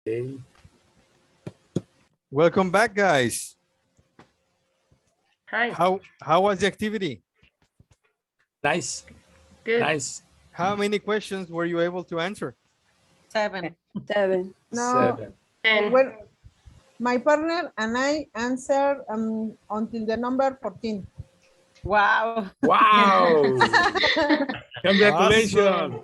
Okay. Welcome back, guys. Hi. How was the activity? Nice. Good. Nice. How many questions were you able to answer? 7. 7. No, 7. And well, my partner and I answered until the number 14. Wow. Wow. Congratulations. Awesome.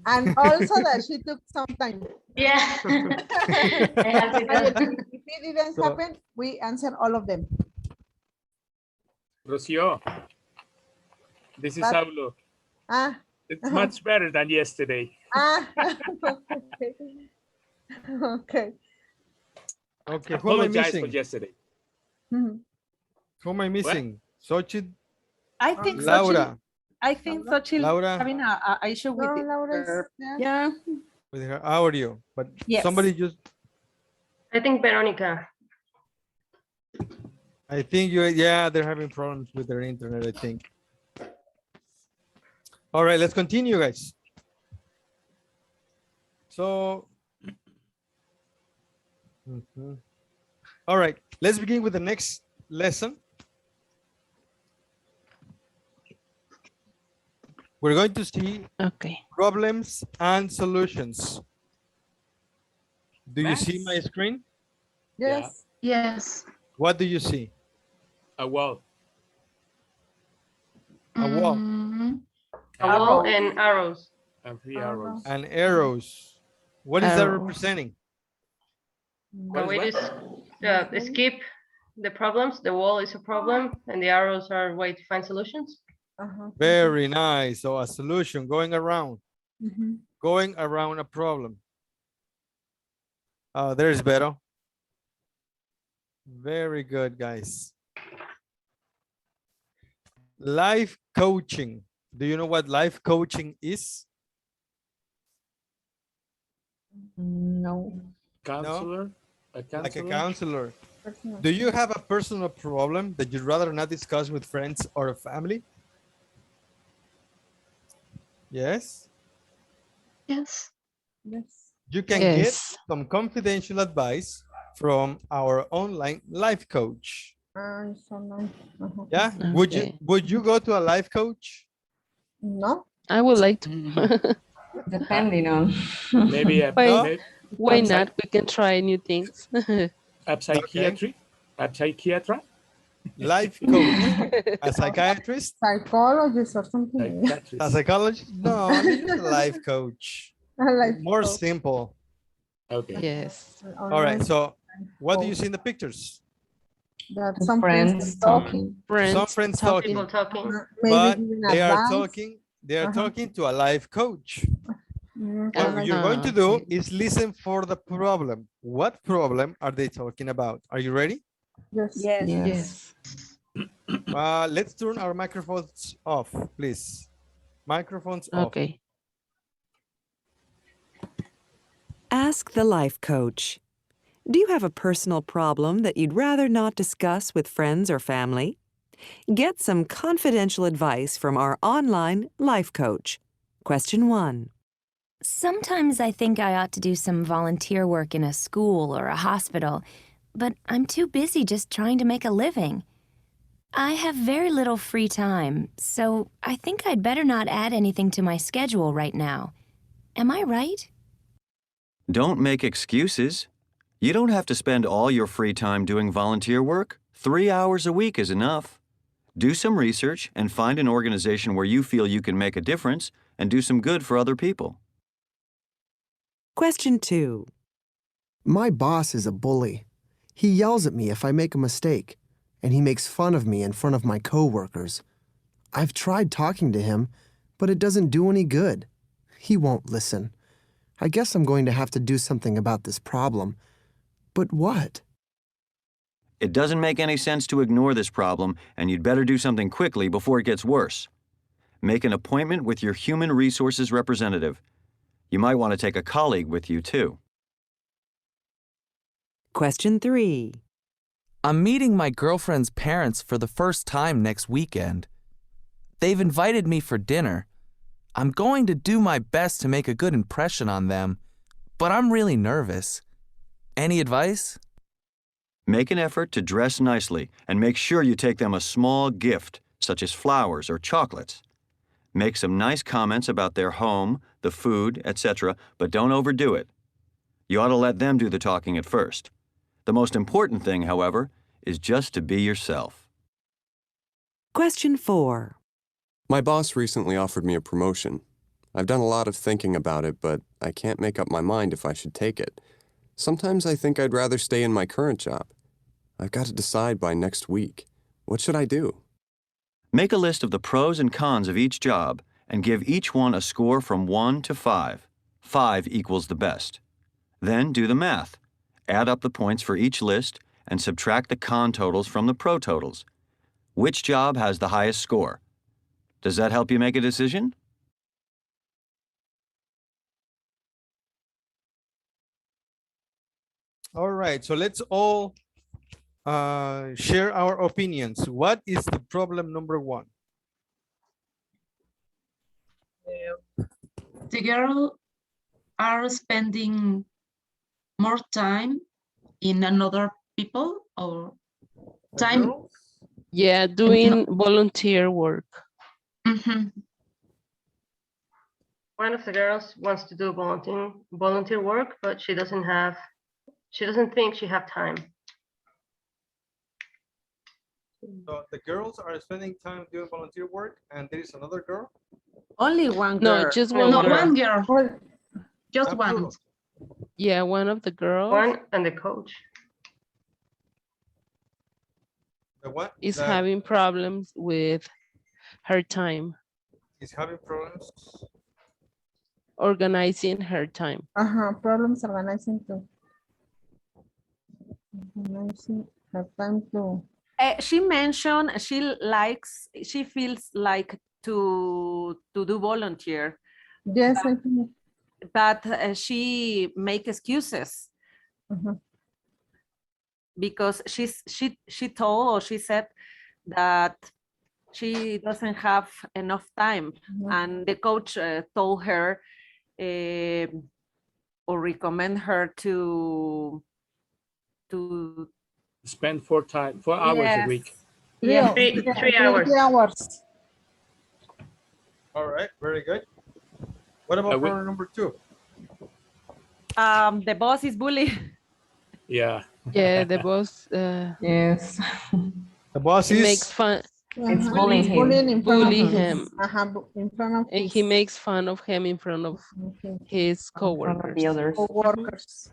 And also that she took some time. yeah. I have to If go. it didn't So- happen, we answered all of them. Rocio, this is But- Saulo. Ah, It's much better than yesterday. okay. Okay. Okay, who am I Apologize for missing? yesterday. Mhm. Who am I missing? Xochitl, I think Laura, Xochitl Laura. having a issue with No, Laura is her. there. Yeah. with her audio, but Yes. somebody just, I think Veronica. I think yeah, they're having problems with their internet, I think. All right, let's continue, guys. So, all right, let's begin with the next lesson. We're going to see Okay. problems and solutions. Do you see my screen? Yes. Yes. What do you see? A wall. A wall Mm, A wall and arrows. And 3 arrows. and arrows. What is that Arrows. representing? The way to skip the problems. The wall is a problem, and the arrows are a way to find solutions. Very nice. So a solution going around a problem. Oh, there's Vero. Very good, guys. Life coaching. Do you know what life coaching is? No. Counselor. A counselor. Like a counselor. Personal. Do you have a personal problem that you'd rather not discuss with friends or a family? Yes. yes. Yes. You can get Yes. some confidential advice from our online life coach. So nice. Yeah. Okay. Would you go to a life coach? No. I would like to. Depending on. Maybe a, Why- maybe Why Outside. not? We can try new things. a psychiatry. A psychiatra. Life coach. A psychiatrist? Psychologist or something. Psychiatrist. A psychologist? No, just a life coach. Like More simple. Okay. Yes. All right. So what do you see in the pictures? That some Friends talking. Friends. Some friends talking, People talking. Maybe but giving they are advice. talking. They are talking to a life coach. Mm, What like- you're going to do okay. is listen for the problem. What problem are they talking about? Are you ready? Yes. Yes. Let's turn our microphones off, please. Microphones off. Okay. Ask the life coach. Do you have a personal problem that you'd rather not discuss with friends or family? Get some confidential advice from our online life coach. Question 1. Sometimes I think I ought to do some volunteer work in a school or a hospital, but I'm too busy just trying to make a living. I have very little free time, so I think I'd better not add anything to my schedule right now. Am I right? Don't make excuses. You don't have to spend all your free time doing volunteer work. 3 hours a week is enough. Do some research and find an organization where you feel you can make a difference and do some good for other people. Question 2. My boss is a bully. He yells at me if I make a mistake, and he makes fun of me in front of my coworkers. I've tried talking to him, but it doesn't do any good. He won't listen. I guess I'm going to have to do something about this problem. But what? It doesn't make any sense to ignore this problem, and you'd better do something quickly before it gets worse. Make an appointment with your human resources representative. You might want to take a colleague with you, too. Question 3. I'm meeting my girlfriend's parents for the first time next weekend. They've invited me for dinner. I'm going to do my best to make a good impression on them, but I'm really nervous. Any advice? Make an effort to dress nicely and make sure you take them a small gift, such as flowers or chocolates. Make some nice comments about their home, the food, etc., but don't overdo it. You ought to let them do the talking at first. The most important thing, however, is just to be yourself. Question 4. My boss recently offered me a promotion. I've done a lot of thinking about it, but I can't make up my mind if I should take it. Sometimes I think I'd rather stay in my current job. I've got to decide by next week. What should I do? Make a list of the pros and cons of each job and give each one a score from 1 to 5. 5 equals the best. Then do the math. Add up the points for each list and subtract the con totals from the pro totals. Which job has the highest score? Does that help you make a decision? All right, so let's all share our opinions. What is the problem number 1? The girls are spending more time in another people or time. Yeah, doing volunteer work. One of the girls wants to do volunteer work, but she doesn't think she have time. So the girls are spending time doing volunteer work, and there is another girl? Only one girl. No, just one No, girl. one girl. Just one. Yeah, one of the girls One and the coach. The what? is having problems with her time, Is having problems. organizing her time. Problems organizing too. Organizing her time too. She mentioned she feels like to do volunteer. Yes, I think. But she make excuses because she told or she said that she doesn't have enough time, and the coach told her or recommend her to Spend 4 hours a week. Yeah. 3 hours. 3 hours. All right, very good. What about problem number 2? The boss is bully. Yeah. Yeah, the boss. Yes. The boss He is makes fun. It's bullying him. Bullying in front Bully of him. in front of And he makes fun of him in front of his coworkers. The others. co-workers.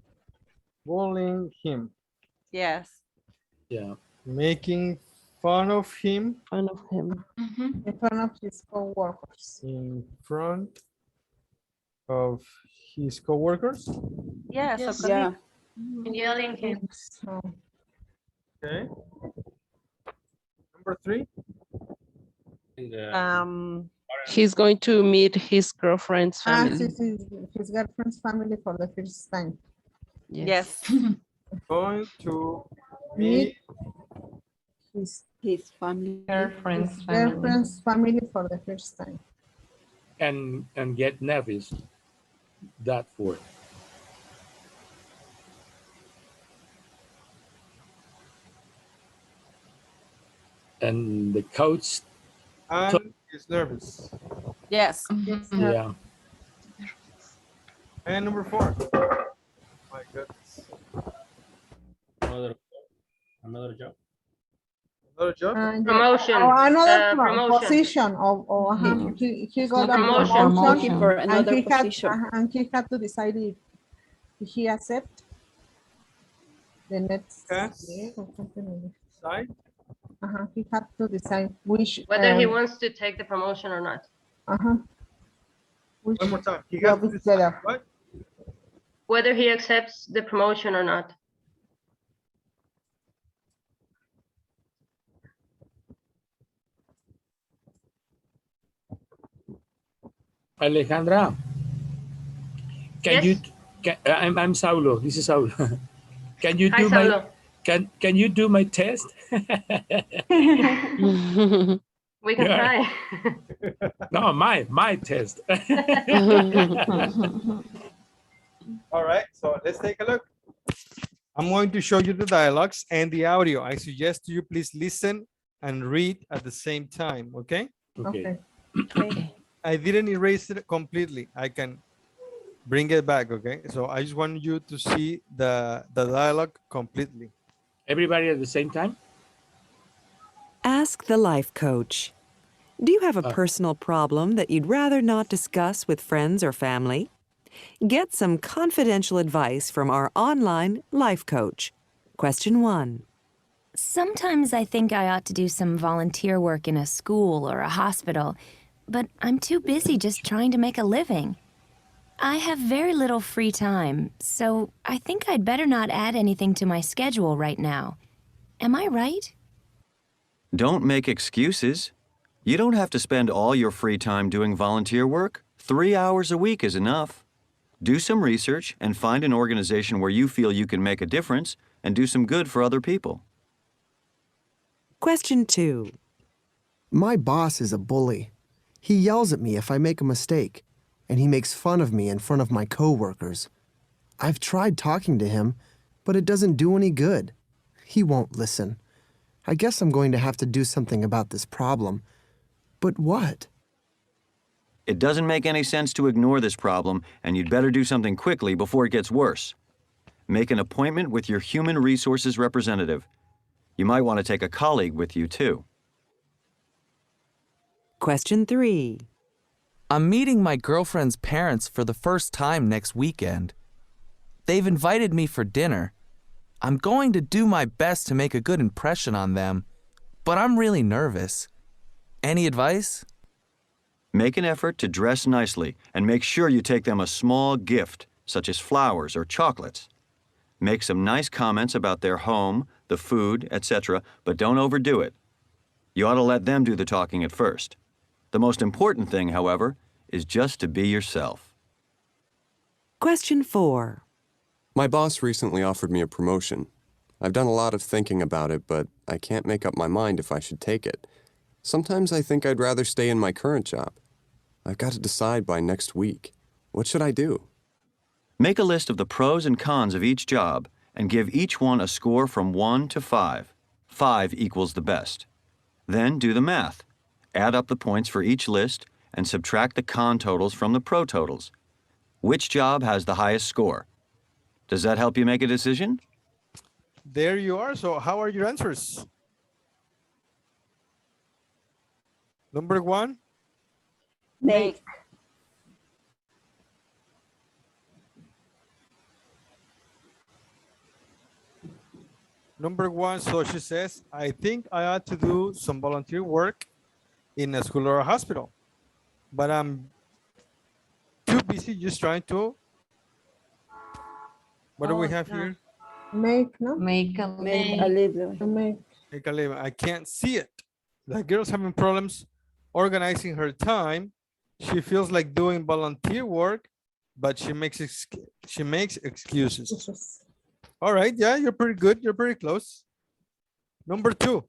bullying him, Yes. Yeah. making fun of him Fun of him. In front of his co-workers. in front of his coworkers. Yes. Yes. Okay. Yeah. Yelling him. So, Okay. Number 3. He's going to meet his girlfriend's family. his girlfriend's family for the first time. Yes. Going to Meet meet his family. girlfriend's family for the first time. And get nervous. That for. And the coach. and is nervous. Yes. Yeah. And number 4. My goodness. Another job. Another job? Promotion. Another Promotion. position. He got a Promotion. promotion. Looking for And he had to decide if he accept the next Yes. year or something like that. Side. He had to decide which Whether he wants to take the promotion or not. which One more time. He has job to is decide better. what? Whether he accepts the promotion or not. Alejandra, can Yes. I'm Saulo. This is Saulo. Can you Hi, do Saulo. can you do my test? We can Yeah. try. No, my test. All right, so let's take a look. I'm going to show you the dialogues and the audio. I suggest you please listen and read at the same time, okay? Okay. I didn't erase it completely. I can bring it back, okay? So I just want you to see the dialogue completely. Everybody at the same time? Ask the life coach. Do you have a personal problem that you'd rather not discuss with friends or family? Get some confidential advice from our online life coach. Question 1. Sometimes I think I ought to do some volunteer work in a school or a hospital, but I'm too busy just trying to make a living. I have very little free time, so I think I'd better not add anything to my schedule right now. Am I right? Don't make excuses. You don't have to spend all your free time doing volunteer work. 3 hours a week is enough. Do some research and find an organization where you feel you can make a difference and do some good for other people. Question 2. My boss is a bully. He yells at me if I make a mistake, and he makes fun of me in front of my coworkers. I've tried talking to him, but it doesn't do any good. He won't listen. I guess I'm going to have to do something about this problem. But what? It doesn't make any sense to ignore this problem, and you'd better do something quickly before it gets worse. Make an appointment with your human resources representative. You might want to take a colleague with you, too. Question 3. I'm meeting my girlfriend's parents for the first time next weekend. They've invited me for dinner. I'm going to do my best to make a good impression on them, but I'm really nervous. Any advice? Make an effort to dress nicely and make sure you take them a small gift, such as flowers or chocolates. Make some nice comments about their home, the food, etc., but don't overdo it. You ought to let them do the talking at first. The most important thing, however, is just to be yourself. Question 4. My boss recently offered me a promotion. I've done a lot of thinking about it, but I can't make up my mind if I should take it. Sometimes I think I'd rather stay in my current job. I've got to decide by next week. What should I do? Make a list of the pros and cons of each job and give each one a score from 1 to 5. 5 equals the best. Then do the math. Add up the points for each list and subtract the con totals from the pro totals. Which job has the highest score? Does that help you make a decision? There you are. So how are your answers? Number 1? Make. Number 1, so she says, I think I ought to do some volunteer work in a school or a hospital, but I'm too busy just trying to. What do we have here? Make, no? Make a Make living. Make. Make a living. I can't see it. The girl's having problems organizing her time. She feels like doing volunteer work, but she makes excuses. All right, yeah, you're pretty good. You're pretty close. Number 2,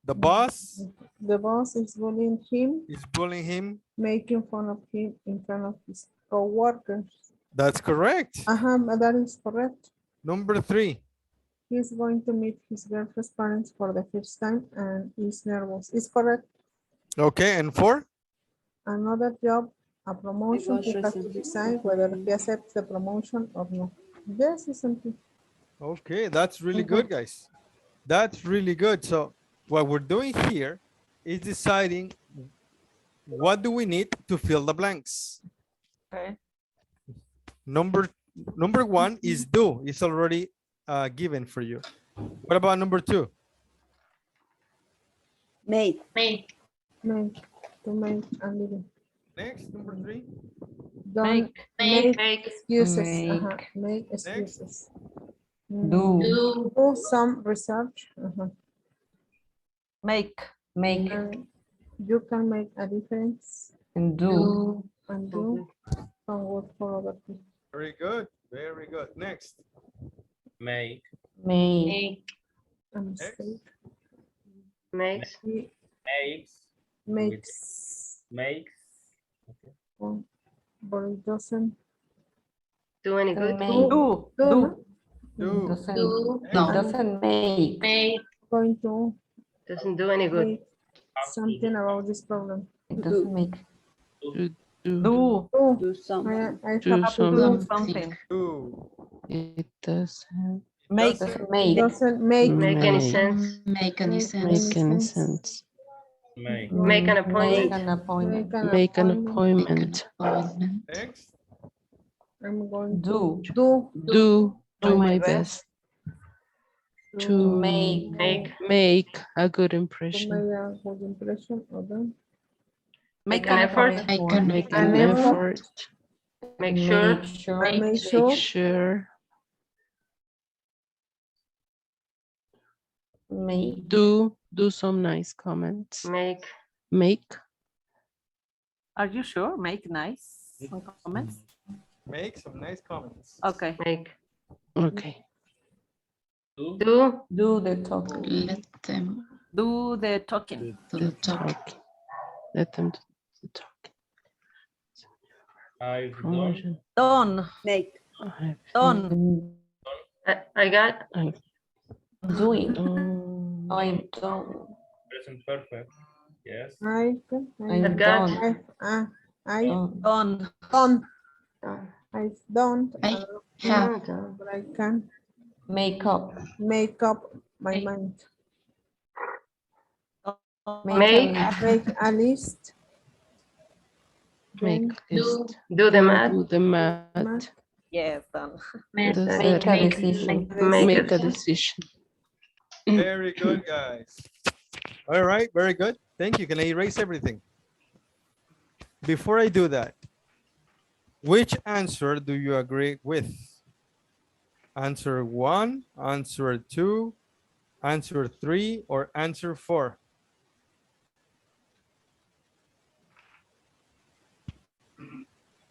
the boss The boss is bullying him, is bullying him. making fun of him in front of his co-workers. That's correct. That is correct. Number 3, He's going to meet his girlfriend's parents for the first time and is nervous. Is correct. okay, and 4, Another job, a promotion, he has to decide whether he accepts the promotion or not. Yes, isn't it? okay, that's really good, guys. That's really good. So what we're doing here is deciding what do we need to fill the blanks. Okay. Number 1 is do. It's already given for you. What about number 2? Make. Make. Make, to make a living. Next, number 3. Don't Make. excuses. Make. Make excuses. Do. Do some research. Make. Make. And you can make a difference And do. and do some work for other people. Very good. Very good. Next. Make. Make. Make. A mistake. Makes. He Makes. makes, Okay. but it doesn't Do any good? Make. Do. do. Do. Doesn't, Do. it No. doesn't make. Make. Going to Doesn't do any good. make something about this problem. It doesn't make. Do, Do. Do. something. I do have to do something. Something. Do. It doesn't Make. Doesn't make. doesn't make Make any Make. sense. Make any Make sense. Make any sense. Make an Make appointment. an appointment. Make an appointment. appointment. Next. I'm going Do. to Do my best to Make. Make a good to impression. make a good impression of them. Make an effort. Make an Make An an effort. effort. Make sure. Make sure. And make Make sure sure. Make. Do some nice comments. Make Make. Are you sure? Make nice comments. Make some nice comments. Okay. make Okay. do Do the talking. Let them Do the talking. do the talk. Talk. Let them do the talk. Promotion. Done. Make. Done. I got Doing. Done. I'm done. Present perfect. Yes. I I'm got done. I Done. done. done. I've done. I have Done. But I can Make up. make up my Make- mind. Make Make a list. Make Then list. do the math. Do the math. math. Yes, done. That's Make it. a decision. Make a decision. Very good, guys. All right, very good. Thank you. Can I erase everything? Before I do that, which answer do you agree with? Answer 1, answer 2, answer 3, or answer 4?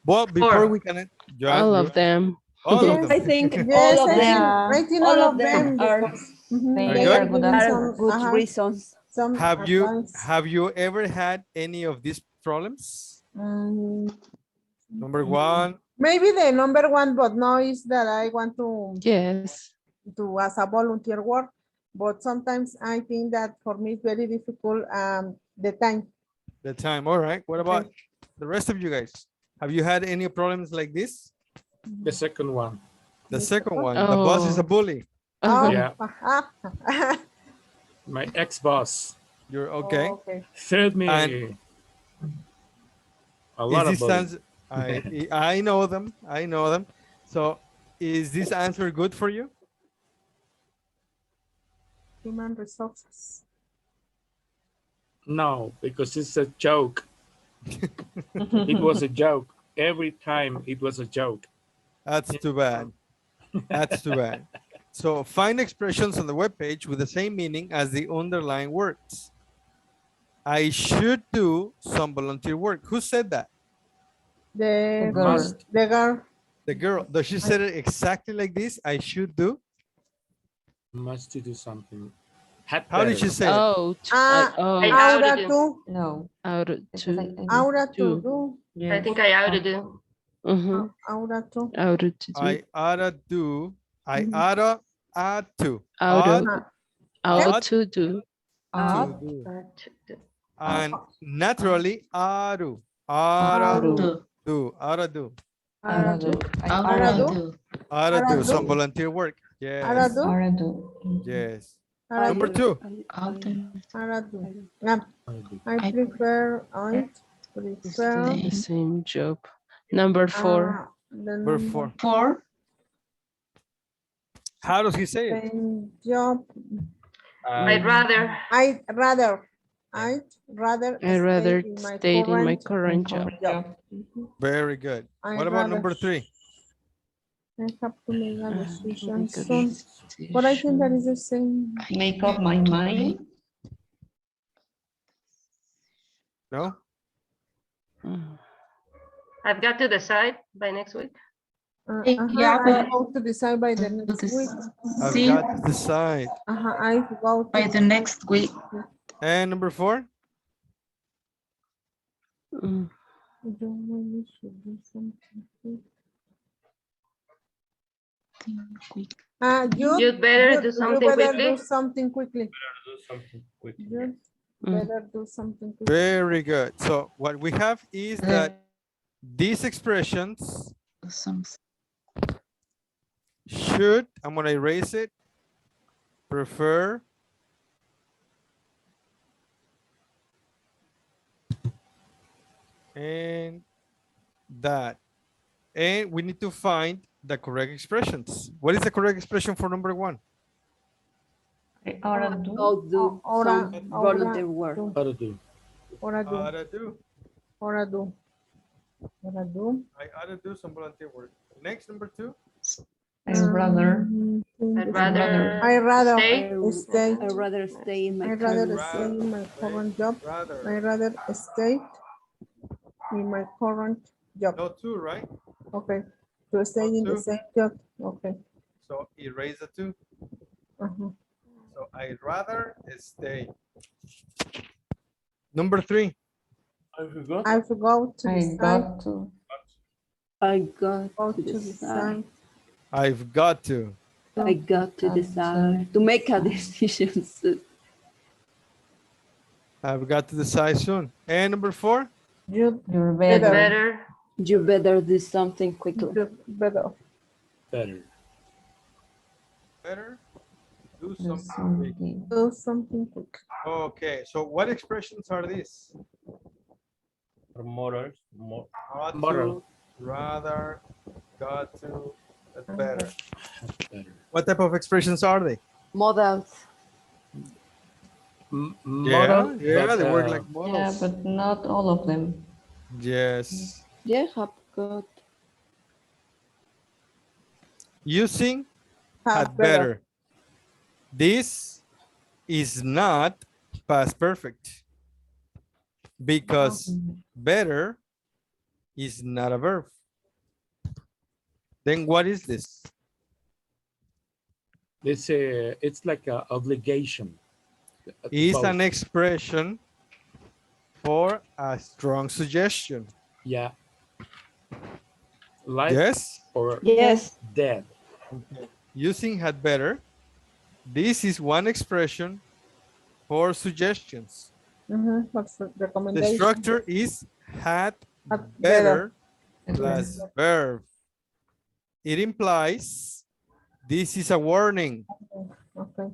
Well, before we can, All of them. all of them. I think Yes, all of I think them, writing all of them are because, mhm, they they are are good giving are good reasons. Some Have advice. you ever had any of these problems? Mm, Number 1, maybe the number one, but no, is that I want to Yes. as a volunteer work. But sometimes I think that for me it's very difficult. The time. the time. All right. What about the rest of you guys? Have you had any problems like this? The second one. The second one, the boss is a bully. Oh, Yeah. aha. My ex-boss You're okay. Oh, okay. threatened me And a lot of Is this bullying. answer, I know them. I know them. So is this answer good for you? Human resources. No, because it's a joke. It was a joke. Every time it was a joke. That's too bad. That's too bad. So find expressions on the webpage with the same meaning as the underlying words. I should do some volunteer work. Who said that? The girl. the girl. The girl. Does she say it exactly like this? I should do. Must to do something. How did she say it? Out. Ah, Out. ahora tú. no. Out Because to. Ahora tú. do. Do. I think I ought to do. Mm-hmm. Ahora tú. Out to do. I oughta do. I Mhm. oughta add to. Out Ought Ajá. Out to do. to do. And naturally, oughta. Oughta Do. do. Oughta do. Ahora do. tú. Ahora do. do. Oughta Ahora do do. some volunteer work. Ahora Yes. tú. Ahora do. Yes. Ahora Number tú. 2. Ahora tú. Yeah. I prefer. I prefer. The same job. Number 4. The Number 4. 4. How does he say it? same job. I'd rather. I'd rather. I'd rather. I rather stay in my current current job. job. Very good. I'd What about rather- number 3? I have to make a decision Make a soon. But I think that is the same. Make up my mind. No? Mm. I've got to decide by next week. Yeah, I but- go to decide by the next week. I've See, got to decide. I go by the next week. And number 4? Mm. You really should do something. You'd better do something you better quickly. do something quickly. Do something quickly. You better do something quickly. Very good. So what we have is that these expressions should, I'm going to erase it, prefer, and that. And we need to find the correct expressions. What is the correct expression for number one? Ahora do Ahora, some volunteer work. How to do. Ahora do. Oughta do. Ahora do. Ahora do. I ought to do some volunteer work. Next, number two. I'd rather. I'd rather I rather stay. stay. I'd rather stay in my I rather current stay in my current job. Rather. I rather stay in my current job. No two, right? Okay. To stay in the Two. same job. Okay. So erase the two. Uh-huh. So I'd rather stay. Number three. I forgot to I decide. got to. I got Go to to decide. decide. I've got to. I got to decide to make a decision soon. I've got to decide soon. And number four. You You're better. Better. You better do something quickly. Better. Better. Better do Do something. something. Do something quick. Okay, so what expressions are these? Motors. Ought to, Moral. rather, got to, better. Better. What type of expressions are they? Modals. Model, Yeah, but, they work like models. Yeah, but not all of them. Yes. Yeah, have got. Using Have had better. This is not past perfect because better is not a verb. Then what is this? It's like an obligation. Is Both. an expression for a strong suggestion. Yeah. Like Yes? or Yes. dead. Using had better. This is one expression for suggestions. What's the The recommendation? structure is had Had better better. plus verb. It implies this is a warning. Okay.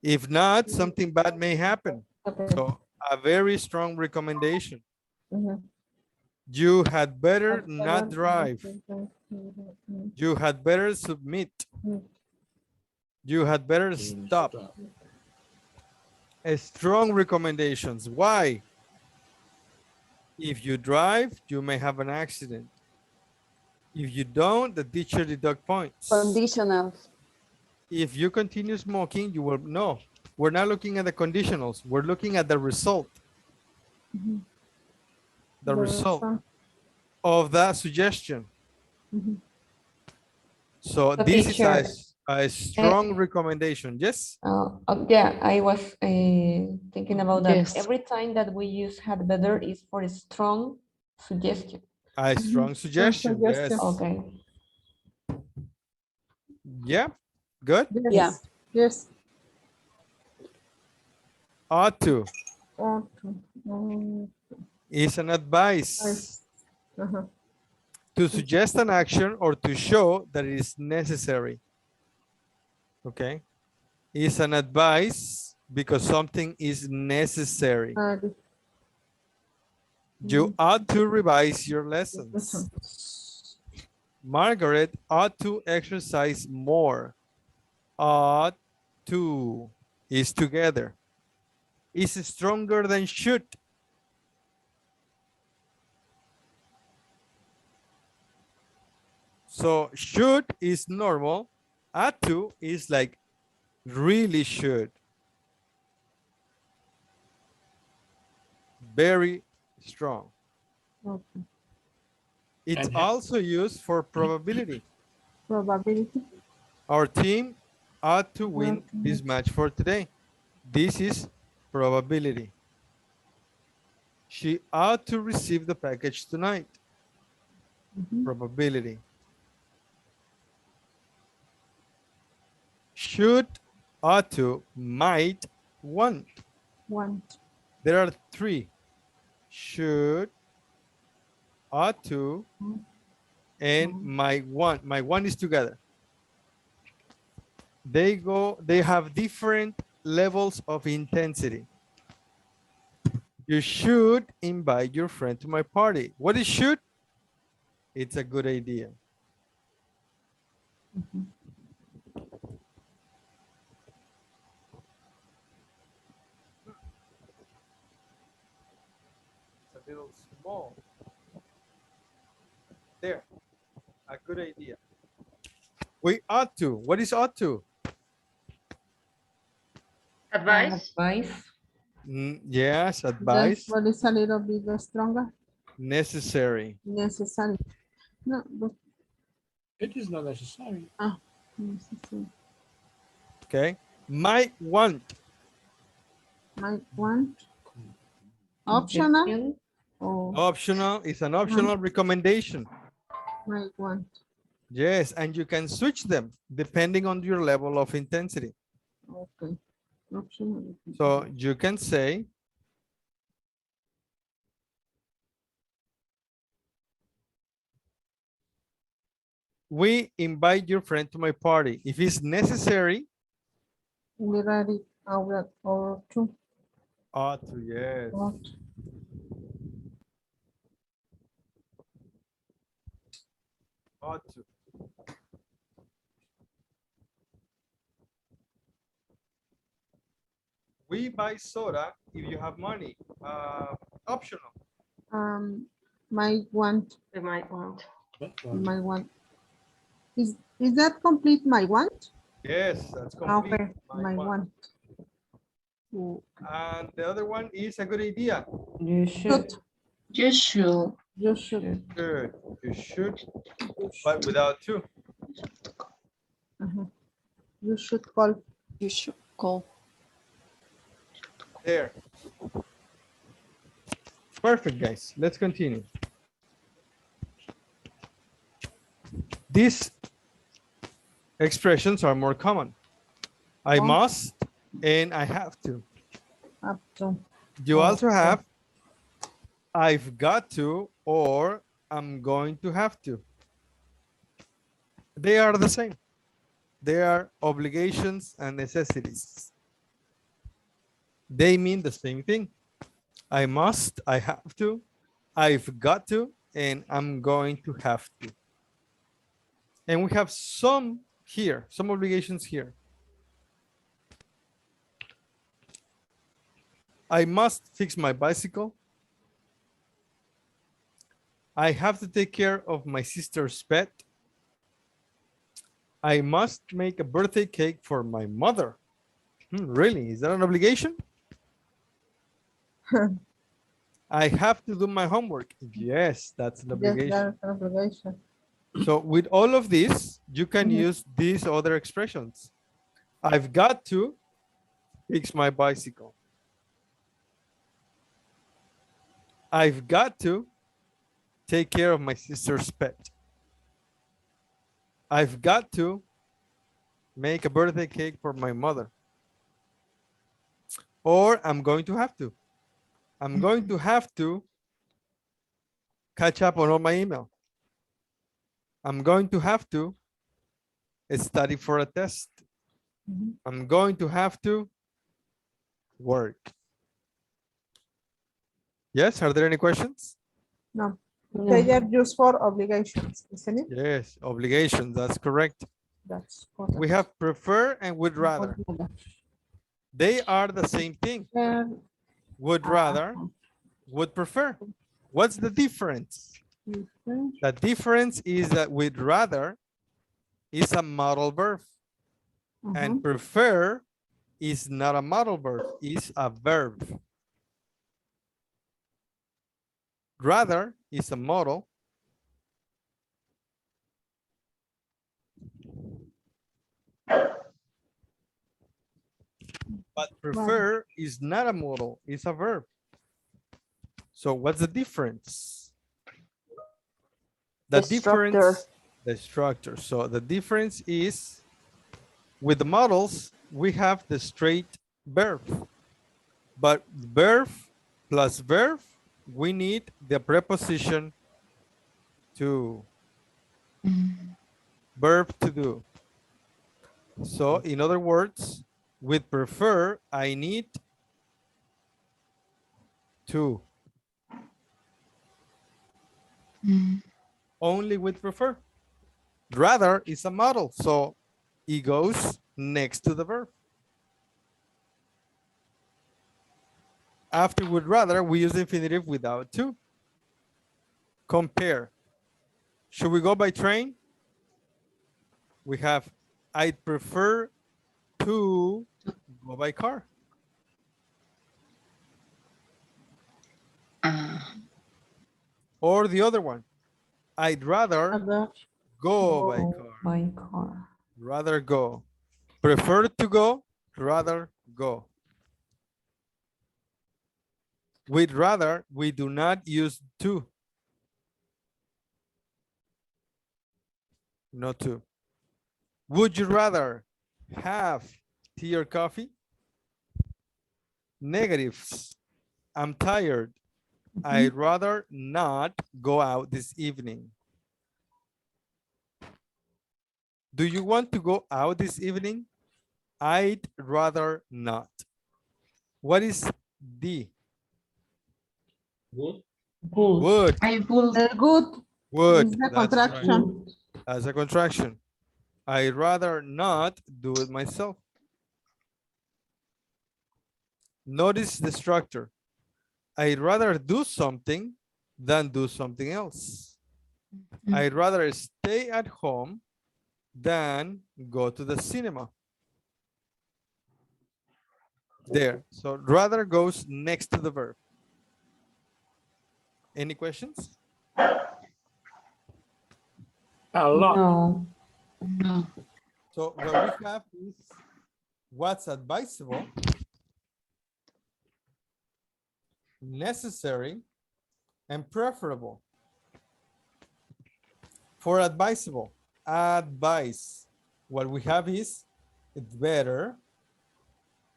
If not, something bad may happen. Okay. So a very strong recommendation. Mhm. You had better Had not better- drive. You had better submit. You had better stop. A strong recommendations. Why? If you drive, you may have an accident. If you don't, the teacher deduct points. Conditional. If you continue smoking, you will no. We're not looking at the conditionals. We're looking at the result. The result of that suggestion. So The this teacher- is a strong recommendation. Yes. Yeah, I was thinking about that. Yes. Every time that we use had better is for a strong suggestion. A strong suggestion. Yes. Okay. Yeah. Good. Yes. Yeah. Yes. Ought to Ought to. is an advice Uh-huh. to suggest an action or to show that it is necessary. Okay. Is an advice because something is necessary. You ought to revise your lessons. Margaret ought to exercise more. Ought to is together. Is stronger than should. So should is normal. Ought to is like really should. Very strong. Okay. It's And also used for probability. Probability. Our team ought to win this match for today. This is probability. She ought to receive the package tonight. Probability. should, ought to, might, want. Want. There are three. Should, ought to, and might want. Might want is together. They have different levels of intensity. You should invite your friend to my party. What is should? It's a good idea. It's a little small. There, a good idea. We ought to. What is ought to? Advice. Advice. Yes, advice. What is a little bit stronger? Necessary. Necessary. No, but It is not necessary. necessary. Okay. Might want. Might want. Optional. Oh, Optional is an optional recommendation. might want. Yes, and you can switch them depending on your level of intensity. Okay. Optional. So you can say, we invite your friend to my party. If it's necessary, We write it out or two. ought to, yes. Ought. Ought to. We buy soda if you have money. Optional. Might want. They might want. Might want. Is that complete? My want? Yes, that's complete. Okay. My want. And the other one is a good idea. You should. You should. You should. Good. You should, but without two. You should call. You should call. There. Perfect, guys. Let's continue. These expressions are more common. I must and I have to. Up to. You also have I've got to or I'm going to have to. They are the same. They are obligations and necessities. They mean the same thing. I must, I have to, I've got to, and I'm going to have to. And we have some here, some obligations here. I must fix my bicycle. I have to take care of my sister's pet. I must make a birthday cake for my mother. Really? Is that an obligation? I have to do my homework. Yes, that's an obligation. Yes, that's an obligation. So with all of this, you can use these other expressions. I've got to fix my bicycle. I've got to take care of my sister's pet. I've got to make a birthday cake for my mother. Or I'm going to have to. I'm going to have to catch up on all my email. I'm going to have to study for a test. I'm going to have to work. Yes, are there any questions? No. They are used for obligations, isn't it? Yes, obligations, that's correct. That's correct. We have prefer and would rather. They are the same thing. Would rather, would prefer. What's the difference? The difference is that would rather is a modal verb and prefer is not a modal verb, is a verb. Rather is a modal. But prefer is not a modal, it's a verb. So what's the difference? The difference, the structure. So the difference is With the models, we have the straight verb. But verb plus verb, we need the preposition to. Verb to do. So in other words, with prefer, I need to. Only with prefer. Rather is a model, so it goes next to the verb. After would rather, we use the infinitive without to. Compare. Should we go by train? We have, I'd prefer to go by car. Or the other one, I'd rather go by car. Rather go. Prefer to go, rather go. With rather, we do not use to. Not to. Would you rather have tea or coffee? Negatives. I'm tired. I'd rather not go out this evening. Do you want to go out this evening? I'd rather not. What is the? Would. Would. I would. Good. Would. Is the That's contraction. right. As a contraction. I'd rather not do it myself. Notice the structure. I'd rather do something than do something else. I'd rather stay at home than go to the cinema. There. So rather goes next to the verb. Any questions? A lot. No. No. So what we have is what's advisable, necessary, and preferable. For advisable, advice, what we have is it's better,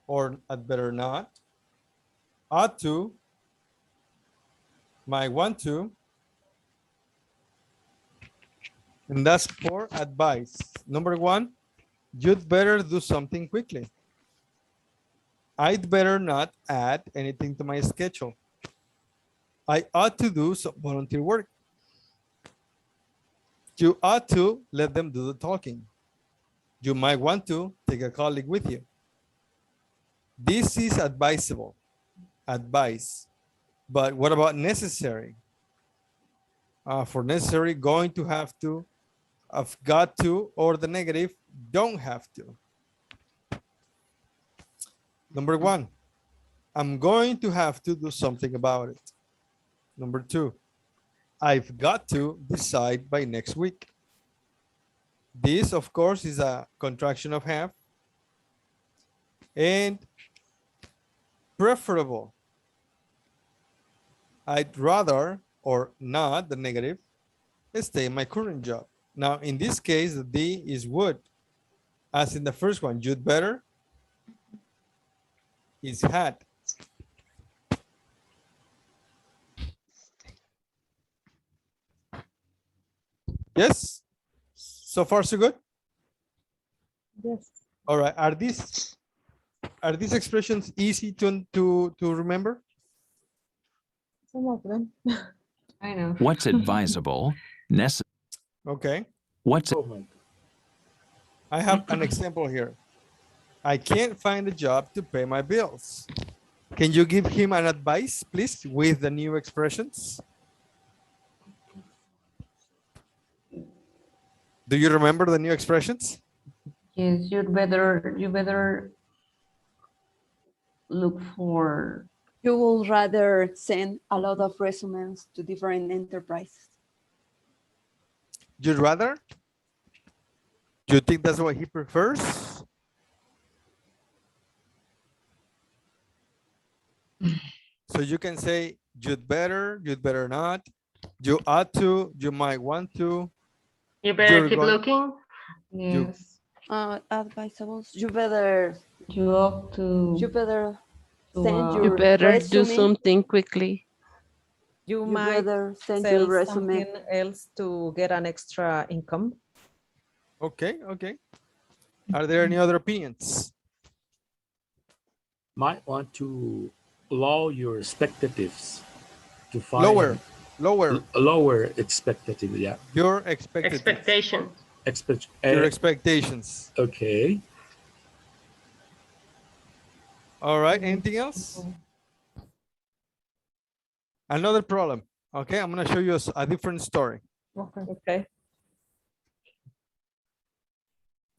or I'd better not, ought to, might want to, and that's for advice. Number one, you'd better do something quickly. I'd better not add anything to my schedule. I ought to do some volunteer work. You ought to let them do the talking. You might want to take a colleague with you. This is advisable, advice. But what about necessary? For necessary, going to have to, I've got to, or the negative, don't have to. Number one, I'm going to have to do something about it. Number two, I've got to decide by next week. This, of course, is a contraction of have. And preferable. I'd rather, or not, the negative, stay in my current job. Now, in this case, the D is would. As in the first one, you'd better is had. Yes? So far, so good? Yes. All right. Are these expressions easy to remember? Some of them. I know. What's advisable? Okay. What's I have an example here. I can't find a job to pay my bills. Can you give him an advice, please, with the new expressions? Do you remember the new expressions? Yes, you better look for. You would rather send a lot of resumes to different enterprises. You'd rather? Do you think that's what he prefers? So you can say you'd better not, you ought to, you might want to. You better You're keep going- looking. You, Yes. Advisables. You better You have to send to, You your better do resume. something quickly. You You might better send sell your resume. something else to get an extra income. Okay, okay. Are there any other opinions? Might want to lower your expectatives to find lower expectative. Yeah. Your expectative. Expectation. Your expectations. Okay. All right. Anything else? Another problem. Okay, I'm gonna show you a different story. Okay.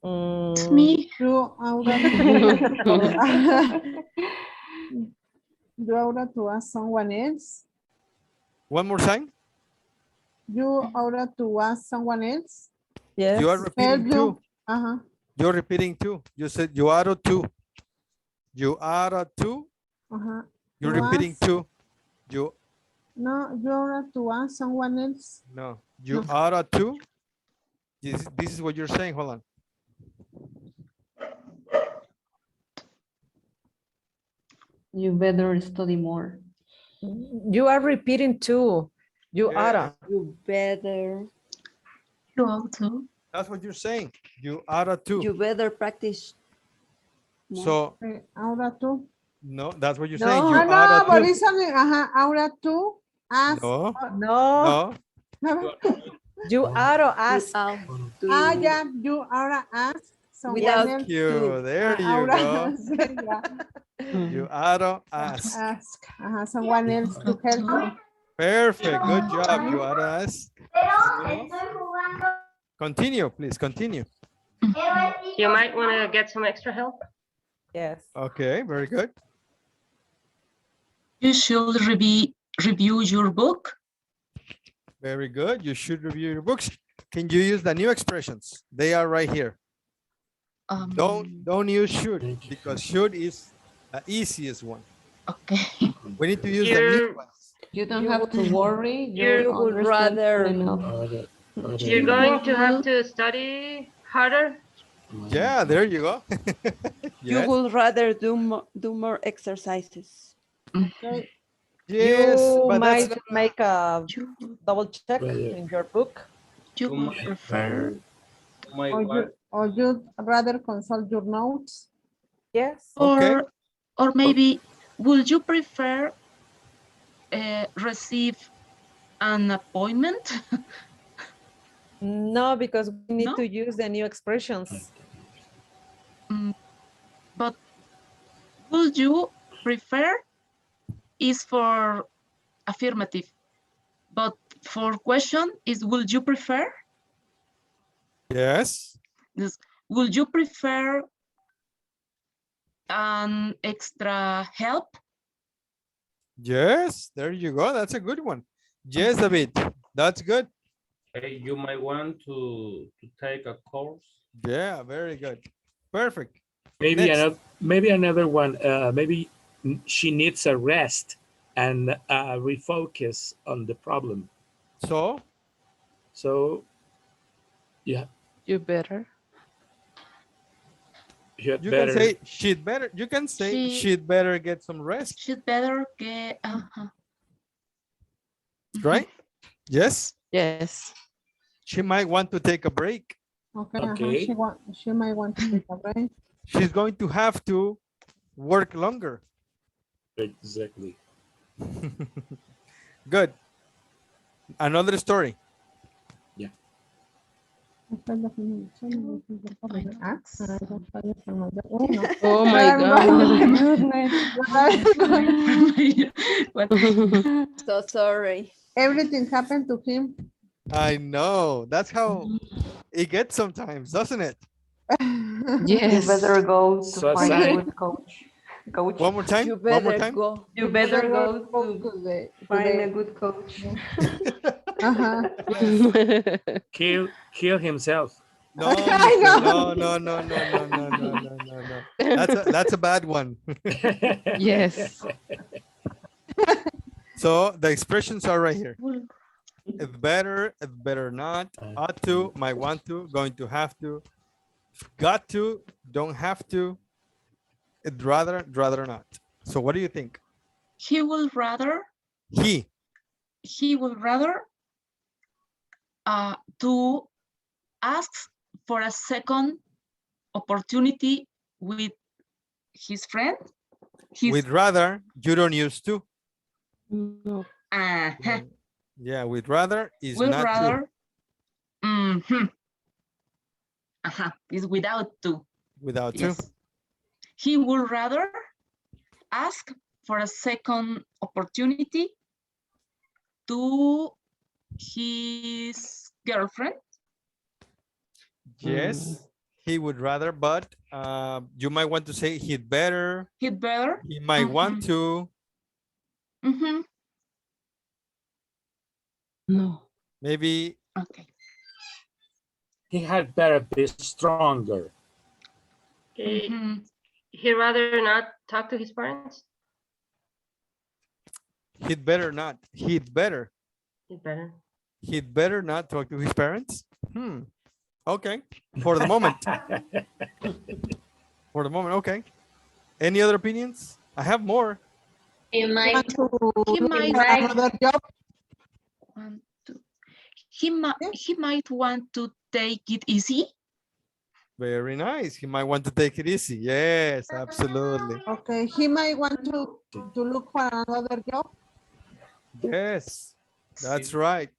It's me. You Aura you Aura to ask someone else. One more time. You Aura to ask someone else. Yes. You are repeating two. Uh-huh. You're repeating two. You said you are two. You are two. Uh-huh. You're To repeating ask- two. You No, you Aura to ask someone else. no. You are two. This is what you're saying. Hold on. you better study more. You are repeating too. You are. You better. You ought to. That's what you're saying. You are two. You better practice. more. So Aura to. no, that's what you're No, saying. You no, are but two. it's only, Aura to ask. No. No. No. You are ask. Yeah, you Aura ask someone Without else. You. There you Aura go. yeah. You are ask. Ask someone else to help you. Perfect. Good job. You are ask. Continue, please. Continue. You might want to get some extra help. Yes. Okay. Very good. You should review your book. Very good. You should review your books. Can you use the new expressions? They are right here. Don't use should because should is the easiest one. Okay. We need to use the new ones. You don't have to worry. You would rather. Enough. You're going to have to study harder. Yeah, there you go. You Yes. would rather do more exercises. Okay. Yes, You but that's might make a double check Well, yeah. in your book. You would prefer. Or you'd rather consult your notes. Yes. Okay. Or maybe, would you prefer receive an appointment? No, because we need No? to use the new expressions. But would you prefer is for affirmative, but for question is would you prefer? Yes. This, would you prefer an extra help? Yes. There you go. That's a good one. Yes, David. That's good. Hey, you might want to take a course. Yeah, very good. Perfect. Maybe Next. another one. Maybe she needs a rest and refocus on the problem. So yeah, You better. you can say she'd better. You can say she'd better get some rest. She'd better get. Right? Yes. Yes. She might want to take a break. Okay. Okay. She might want to take a break. She's going to have to work longer. Exactly. Good. Another story. Yeah. Oh my God. So sorry. Everything happened to him. I know. That's how it gets sometimes, doesn't it? You better go to So find sad. a good coach. One more time. You One more better time. go. You better go to find a the good coach. Kill himself. No, no, no, no, no, no, no, no, no, no. That's a bad one. Yes. So the expressions are right here. If better not, ought to, might want to, going to have to, got to, don't have to, it'd rather not. So what do you think? He will rather. He would rather to ask for a second opportunity with his friend. With rather, you don't use to. No. Yeah, with rather is Will not rather. to. Is without to. Without Yes. to. He would rather ask for a second opportunity to his girlfriend. Yes, he would rather, but you might want to say he'd better. He'd better. He might want to. No. Maybe. Okay. He had better be stronger. He'd rather not talk to his parents. He'd better not. He'd better. He'd better. He'd better not talk to his parents. Okay. For the moment. For the moment. Okay. Any other opinions? I have more. He might. Another job. He might want to take it easy. Very nice. He might want to take it easy. Yes, absolutely. Okay, he might want to look for another job. Yes, that's right.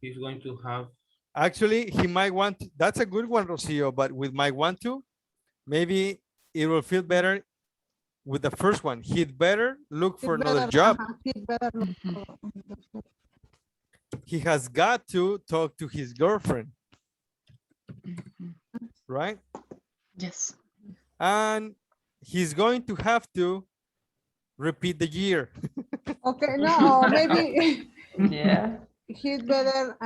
He's going to have. Actually, he might want to, that's a good one, Rocio, but with might want to, maybe it will feel better with the first one. He'd better look for another job. He'd better look for another job. He has got to talk to his girlfriend. Right? Yes. And he's going to have to repeat the year. Okay, no, maybe Yeah. he'd better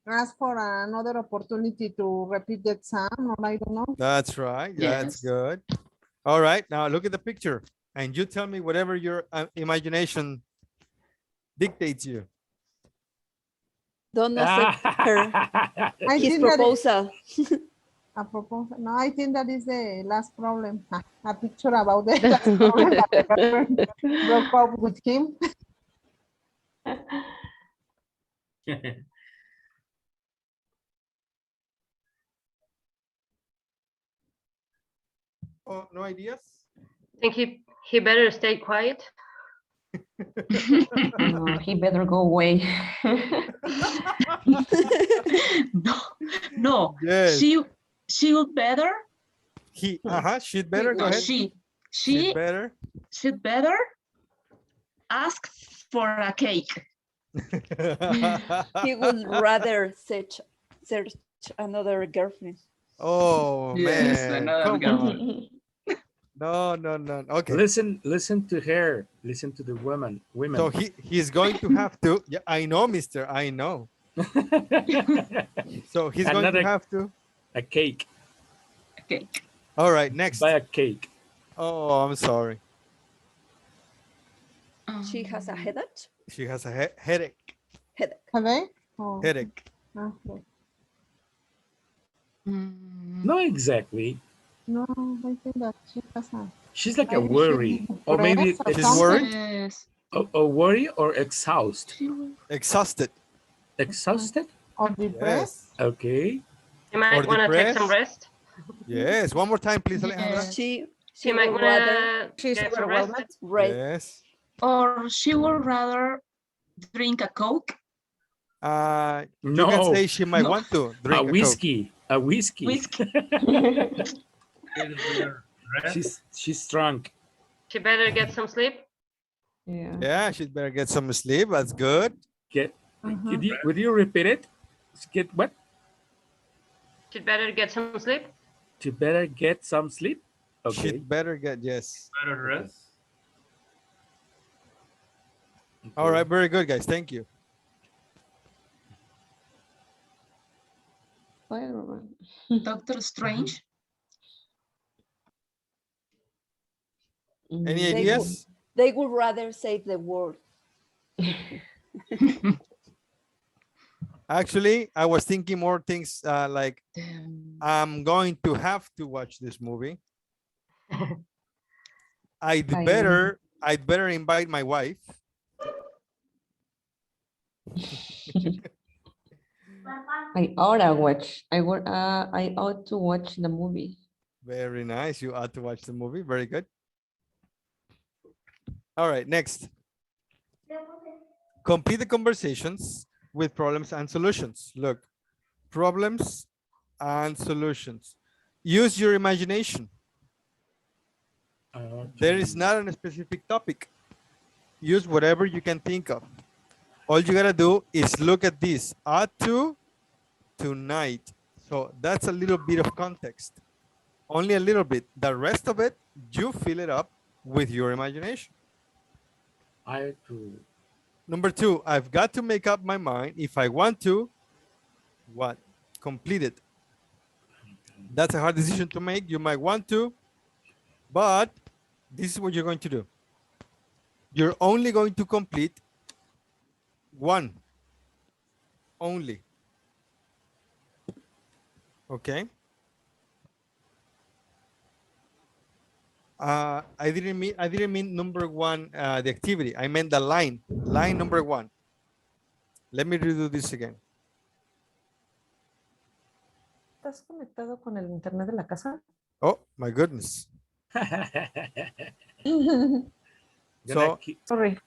ask for another opportunity to repeat the exam, or I don't know. That's right. That's good. All right. Now look at the picture and you tell me whatever your imagination dictates you. Don't accept his proposal. A proposal. No, I think that is the last problem. A picture about the last problem that the girlfriend broke up with him. Oh, no ideas? Think he better stay quiet. No, he better go away. No. Yes. She would better. She'd better go ahead. She'd better ask for a cake. He would rather search another girlfriend. Oh Yes, man. another Come on. No. Okay. Listen to her. Listen to the women. So he's going to have to. Yeah, I know, mister. I know. So he's going to have to. A cake. A cake. All right. Next. Buy a cake. Oh, I'm sorry. She has a headache. She has a headache. Headache? Oh. Headache. Okay. Not exactly. No, I think that she has a. She's like a worry, or maybe She's worried. A worry or exhausted. Exhausted. Exhausted. Or depressed. Yes. Okay. You might want to take some rest. Yes. One more time, please, Alejandra. She might would want rather to get some rest. Yes. Or she would rather drink a Coke. You can say she might want to drink a whiskey. A whiskey. She's drunk. She better get some sleep. Yeah, she'd better get some sleep. That's good. Would you repeat it? Get what? She better get some sleep. She better get some sleep. Okay. She'd better get Better rest. Okay. All right, very good, guys. Thank you. Doctor Strange. Any ideas? They would rather save the world. Actually, I was thinking more things like I'm going to have to watch this movie. I'd better invite my wife. I ought to watch. I ought to watch the movie. Very nice. You ought to watch the movie. Very good. All right, next. Complete the conversations with problems and solutions. Look, problems and solutions. Use your imagination. There is not a specific topic. Use whatever you can think of. All you gotta do is look at this. Ought to, tonight. So that's a little bit of context. Only a little bit. The rest of it, you fill it up with your imagination. I to. Number 2, I've got to make up my mind if I want to, what? Complete it. That's a hard decision to make. You might want to, but this is what you're going to do. You're only going to complete one. Only. Okay. I didn't mean number 1, the activity. I meant the line number 1. Let me redo this again. ¿Estás conectado con el internet de la casa? Oh my goodness. So sorry.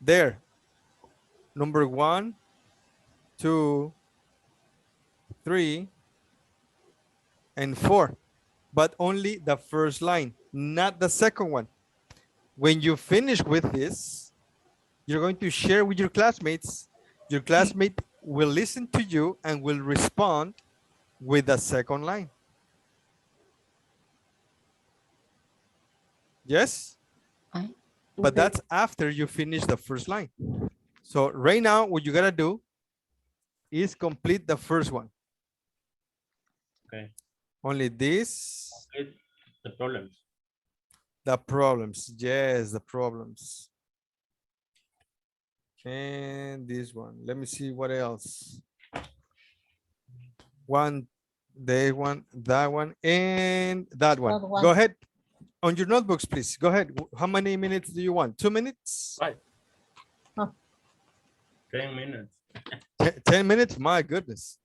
There. Number 1, 2, 3, and 4. But only the first line, not the second one. When you finish with this, you're going to share with your classmates. Your classmate will listen to you and will respond with the second line. Yes? But that's after you finish the first line. So right now, what you gotta do is complete the first one. Okay. Only this. Okay. The problems. The problems. Yes, the problems. And this one. Let me see what else. One, that one, and that one. That one. Go ahead. On your notebooks, please. Go ahead. How many minutes do you want? 2 minutes? 5. 10 minutes. 10 minutes? My goodness.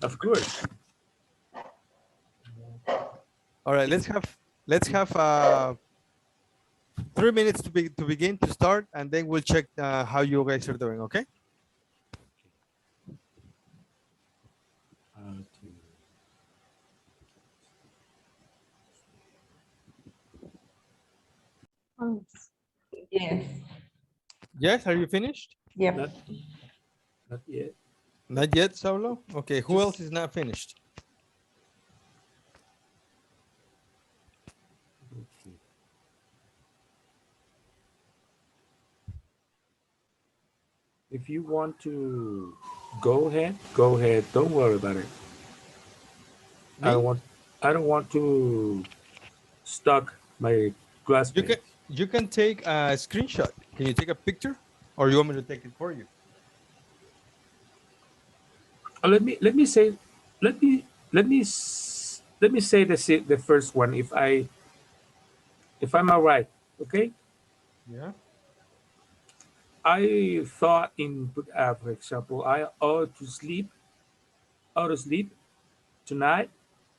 Of course. All right, let's have 3 minutes to begin to start, and then we'll check how you guys are doing. Okay. Yes. Yes. Are you finished? Yep. Not yet. Not yet, Saulo. Okay. Who else is not finished? If you want to go ahead, go ahead. Don't worry about it. I don't want to stalk my classmates. You can take a screenshot. Can you take a picture, or you want me to take it for you? Let me say the first one if I'm all right. Okay. Yeah. I thought for example, I ought to sleep tonight,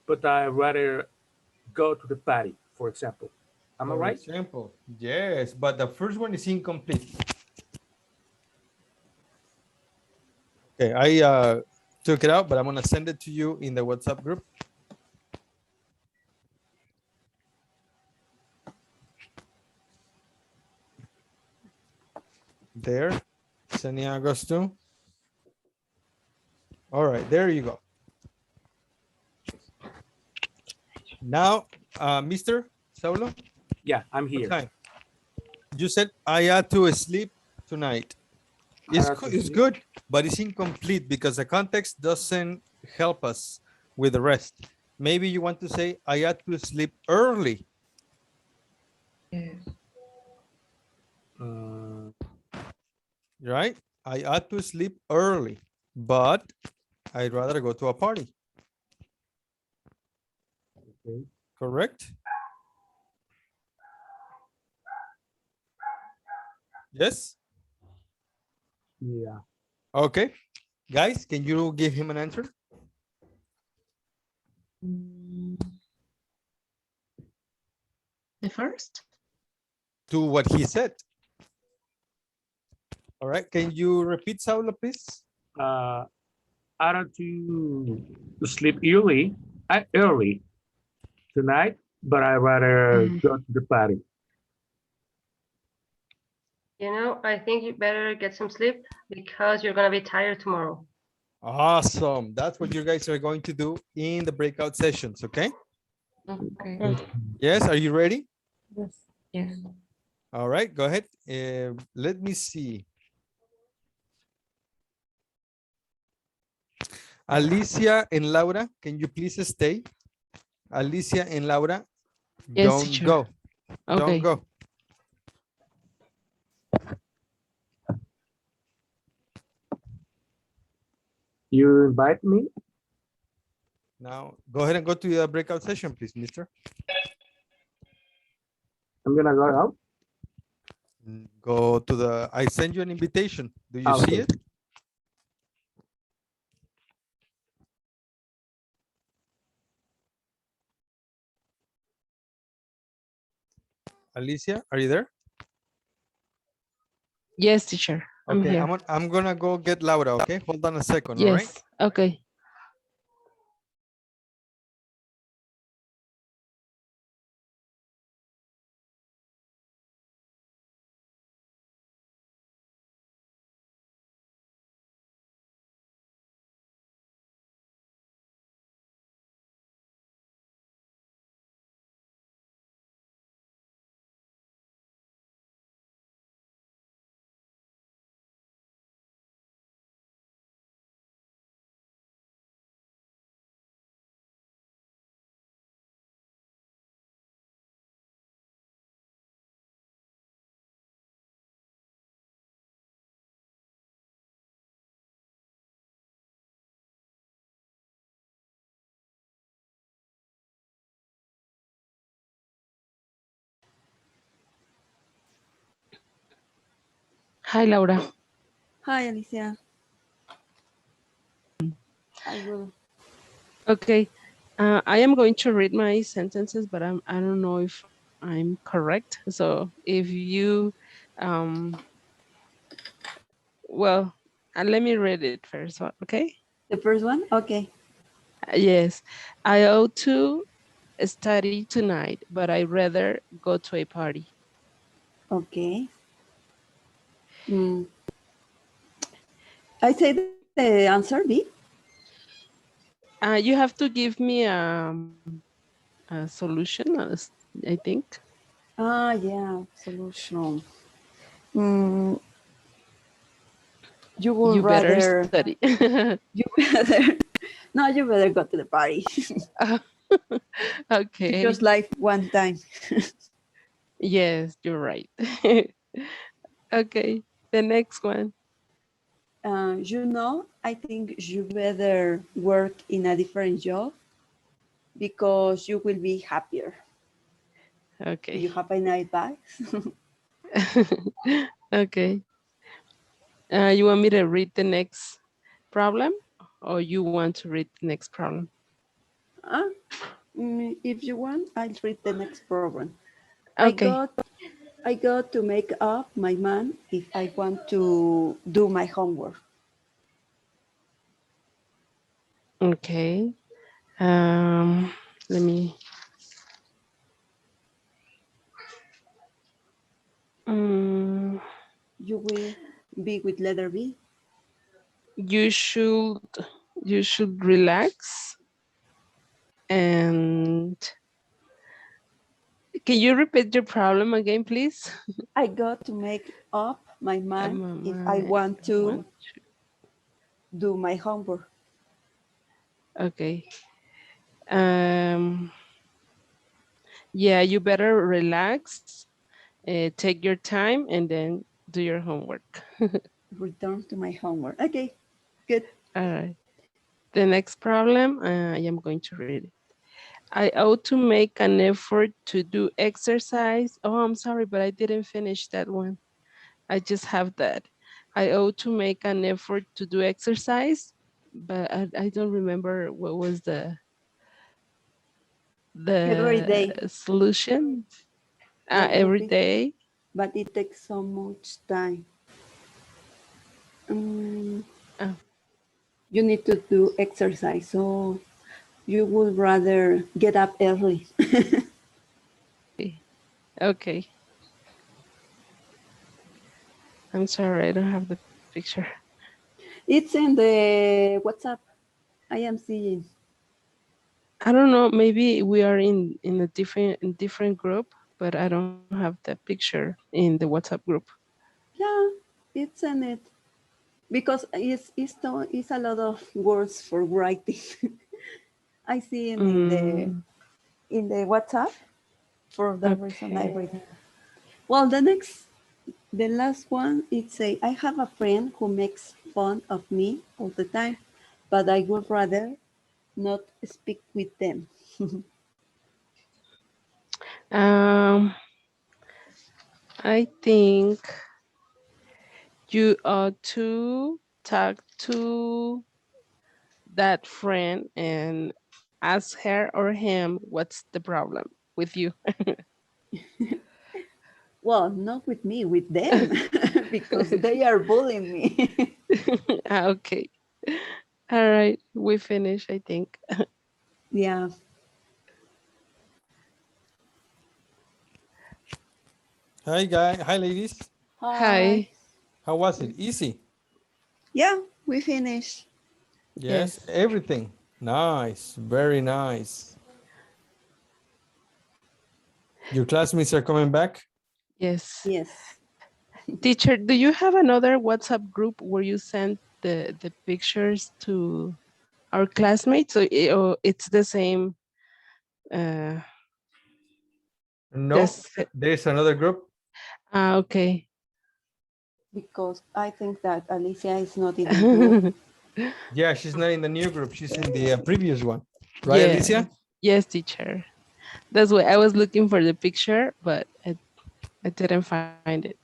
but I rather go to the party, for example. Am I right? For example, yes, but the first one is incomplete. Okay, I took it out, but I'm gonna send it to you in the WhatsApp group. There, Cenni Agosto. All right, there you go. Now, Mr. Saulo? Yeah, I'm here. Okay. You said I had to sleep tonight. It's good, but it's incomplete because the context doesn't help us with the rest. Maybe you want to say I had to sleep early. Yes. Right? I had to sleep early. but I'd rather go to a party. Okay. Correct? Yes? Yeah. Okay. Guys, can you give him an answer? The first? To what he said. All right. Can you repeat, Saula, please? I don't to sleep early tonight, but I rather go to the party. You know, I think you better get some sleep because you're gonna be tired tomorrow. Awesome. That's what you guys are going to do in the breakout sessions, okay? Okay. Yes, are you ready? Yes. Yes. All right, go ahead. Let me see. Alicia and Laura, can you please stay? Alicia and Laura, Yes, don't teacher. go. Don't Okay. go. You invite me? Now, go ahead and go to the breakout session, please, mister. I'm gonna go out. Go to the, I send you an invitation. Do you see Okay. it? Alicia, are you there? Yes, teacher. I'm Okay, here. I'm gonna go get Laura, okay? Hold on a second, all right? Yes. Okay. Hi, Laura. Hi, Alicia. I will. Okay. I am going to read my sentences, but I don't know if I'm correct. So if you, well, let me read it first, okay? The first one? Okay. Yes. I ought to study tonight, but I rather go to a party. Okay. I say the answer B. You have to give me a solution, I think. Yeah, solution. You would You better rather. study. You better. No, you better go to the party. You Okay. just live one time. Yes, you're right. Okay, the next one. I think you better work in a different job because you will be happier. Okay. Do you have any advice? Okay. You want me to read the next problem, or you want to read the next problem? If you want, I'll read the next program. Okay. I got to make up my mind if I want to do my homework. Okay. Let me. You will be with letter B. You should relax and. Can you repeat your problem again, please? I got to make up my mind if I want to do my homework. Okay. Yeah, you better relax, take your time, and then do your homework. Return to my homework. Okay, good. All right. The next problem, I am going to read it. I ought to make an effort to do exercise. Oh, I'm sorry, but I didn't finish that one. I just have that. I ought to make an effort to do exercise, but I don't remember what was Every the day. solution. That would Every be, day. but it takes so much time. Oh. You need to do exercise, so you would rather get up early. Okay. I'm sorry, I don't have the picture. It's in the WhatsApp. I am seeing. I don't know, maybe we are in a different group, but I don't have the picture in the WhatsApp group. Yeah, it's in it. Because it's a lot of words for writing. I see it in the WhatsApp. For that reason, I Okay. read. Well, the last one, it say, I have a friend who makes fun of me all the time, but I would rather not speak with them. Um, I think you ought to talk to that friend and ask her or him what's the problem with you. Well, not with me, with them, because they are bullying me. Okay. All right, we finish, I think. Yeah. Hi, guys. Hi, ladies. Hi. Hi. How was it? Easy. Yeah, we finished. Yes, everything. Nice. Very nice. Your classmates are coming back? Yes. Yes. Teacher, do you have another WhatsApp group where you send the pictures to our classmates, or it's the same? No, there's another group. Okay. Because I think that Alicia is not in the group. Yeah, she's not in the new group. She's in the previous one. Right, Yeah. Alicia? Yes, teacher. That's why I was looking for the picture, but I didn't find it.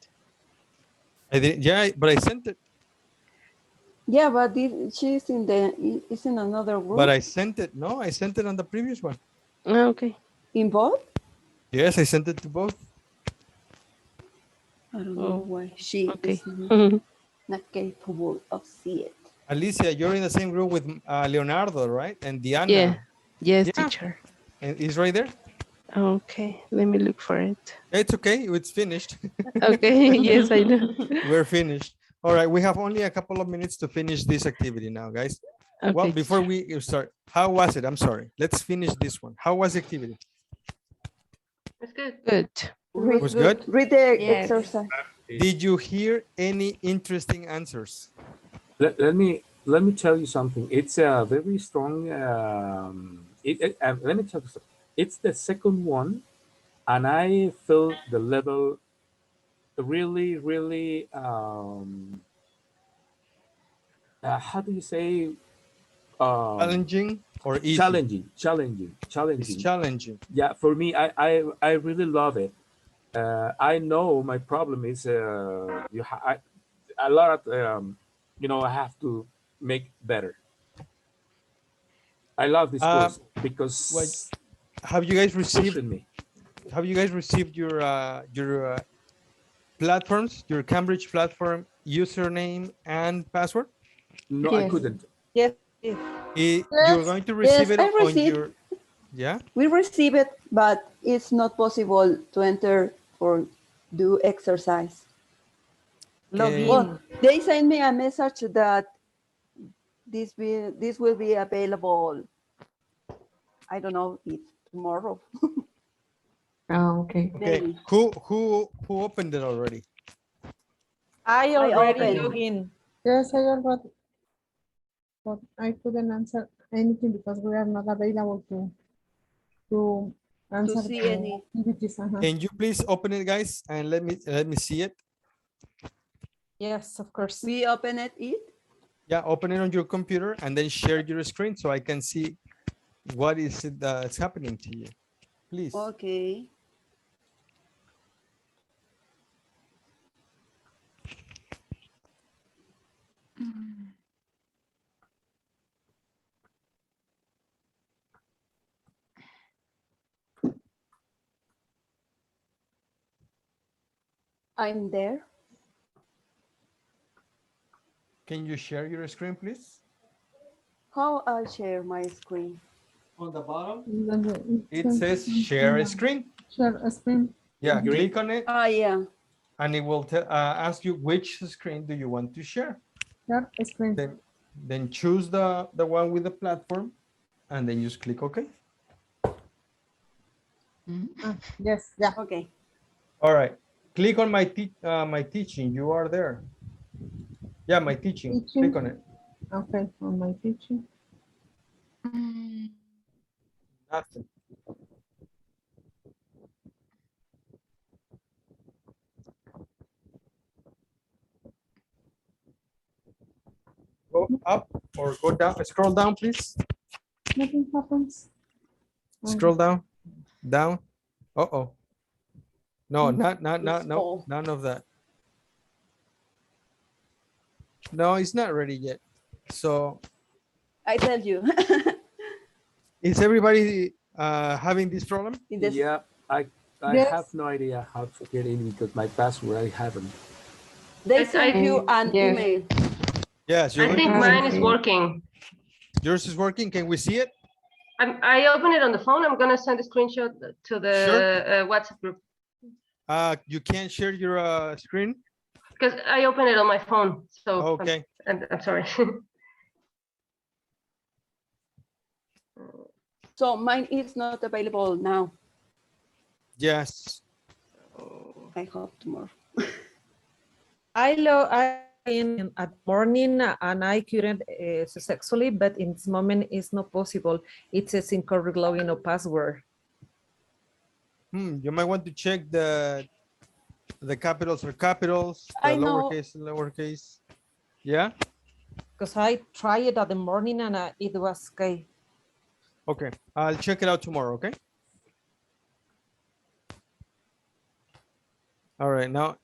I did. Yeah, but I sent it. Yeah, but she's is in another group. But I sent it. No, I sent it on the previous one. Okay. In both? Yes, I sent it to both. I don't know why she Okay. is not capable of seeing it. Alicia, you're in the same group with Leonardo, right? And Diana. Yeah. Yes, Yeah. teacher. And it's right there. Okay. Let me look for it. It's okay. It's finished. Okay. Yes, I know. We're finished. All right. We have only a couple of minutes to finish this activity now, guys. Okay, Well, before we start, how was it? I'm sorry. Let's finish this one. How was the activity? It's good. Good. Was good? Read the Yes. exercise. Did you hear any interesting answers? Let me tell you something. It's a very strong. Let me tell you something. It's the second one, and I feel the level really, really. How do you say? Challenging or easy? Challenging. It's challenging. Yeah, for me, I really love it. I know my problem is a lot of I have to make better. I love this course because have you guys received? pushing me. Have you guys received your platforms, your Cambridge platform username and password? No, I couldn't. Yes. You're going to receive it I on received. your. Yeah. We receive it, but it's not possible to enter or do exercise. Well, they send me a message that this will be available. I don't know if tomorrow. Oh, okay. Okay. Who opened it already? I already opened. logged in. Yes, I already, but I couldn't answer anything because we are not available to answer see the any. activities. Can you please open it, guys, and let me see it? Yes, of course. We opened it. Yeah, open it on your computer and then share your screen so I can see what is it that's happening to you. Please. Okay. I'm there. Can you share your screen, please? How I share my screen? On the bottom, it says share a screen. Share a screen. Yeah, Green. click on it. Yeah. And it will ask you which screen do you want to share. Share a screen. Then choose the one with the platform and then just click OK. Yes, yeah. Okay. All right. Click on my teaching. You are there. Yeah, my teaching. Click on it. Okay, on my teaching. Nothing. Go up or go down. Scroll down, please. Nothing happens. Scroll down. Down. Uh-oh. No, no, none of that. No, it's not ready yet. So I tell you. is everybody having this problem? Yeah, I Yes. have no idea how to get in because my password I haven't. They send you an email. Yes, I think mine is working. Yours is working. Can we see it? I open it on the phone. I'm gonna send a screenshot to the WhatsApp group. You can't share your screen? Because I open it on my phone. So okay. I'm sorry. So mine is not available now. Yes. I hope tomorrow. I in at morning and I couldn't successfully, but in this moment it's not possible. It says incorrect login or password. You might want to check the capitals or capitals, the I know. lowercase, lowercase. Yeah. Because I tried it at the morning and it was okay. Okay, I'll check it out tomorrow. Okay. All right. Now,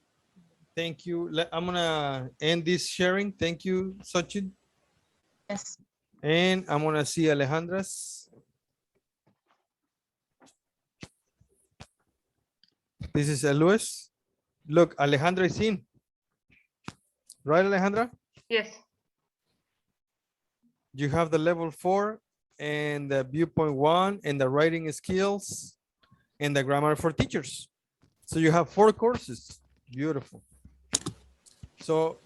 thank you. I'm gonna end this sharing. Thank you, Sachin. Yes. And I'm gonna see Alejandra's. This is Luis. Look, Alejandra is in. Right, Alejandra? Yes. You have the level 4 and the viewpoint 1 and the writing skills and the grammar for teachers. So you have 4 courses. Beautiful. So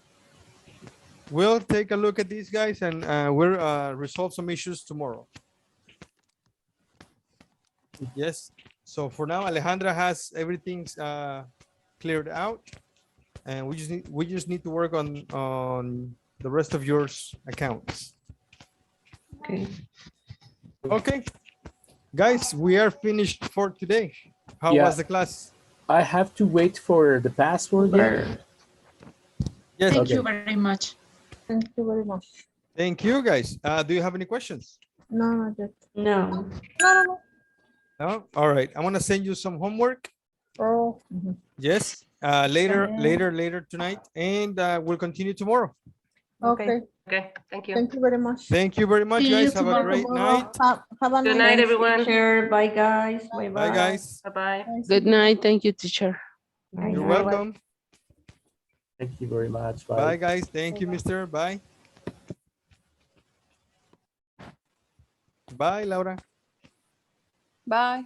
we'll take a look at these guys and we'll resolve some issues tomorrow. Yes. So for now, Alejandra has everything cleared out, and we just need to work on the rest of yours accounts. Okay. Okay, guys, we are finished for today. How was the class? I have to wait for the password. Yes. Thank you very much. Thank you very much. Thank you, guys. Do you have any questions? No, not yet. No. No. No. All right. I want to send you some homework. Oh. Yes. Later tonight, and we'll continue tomorrow. Okay. Okay. Thank you. Thank you very much. Thank you very much, See you guys. Have a great Tomorrow. night. Have a Good nice night, everyone. Teacher. Bye, guys. Bye, Bye, guys. Bye-bye. Good night. Thank you, teacher. You're welcome. Thank you very much. Bye, guys. Thank you, mister. Bye. Bye, Laura. Bye.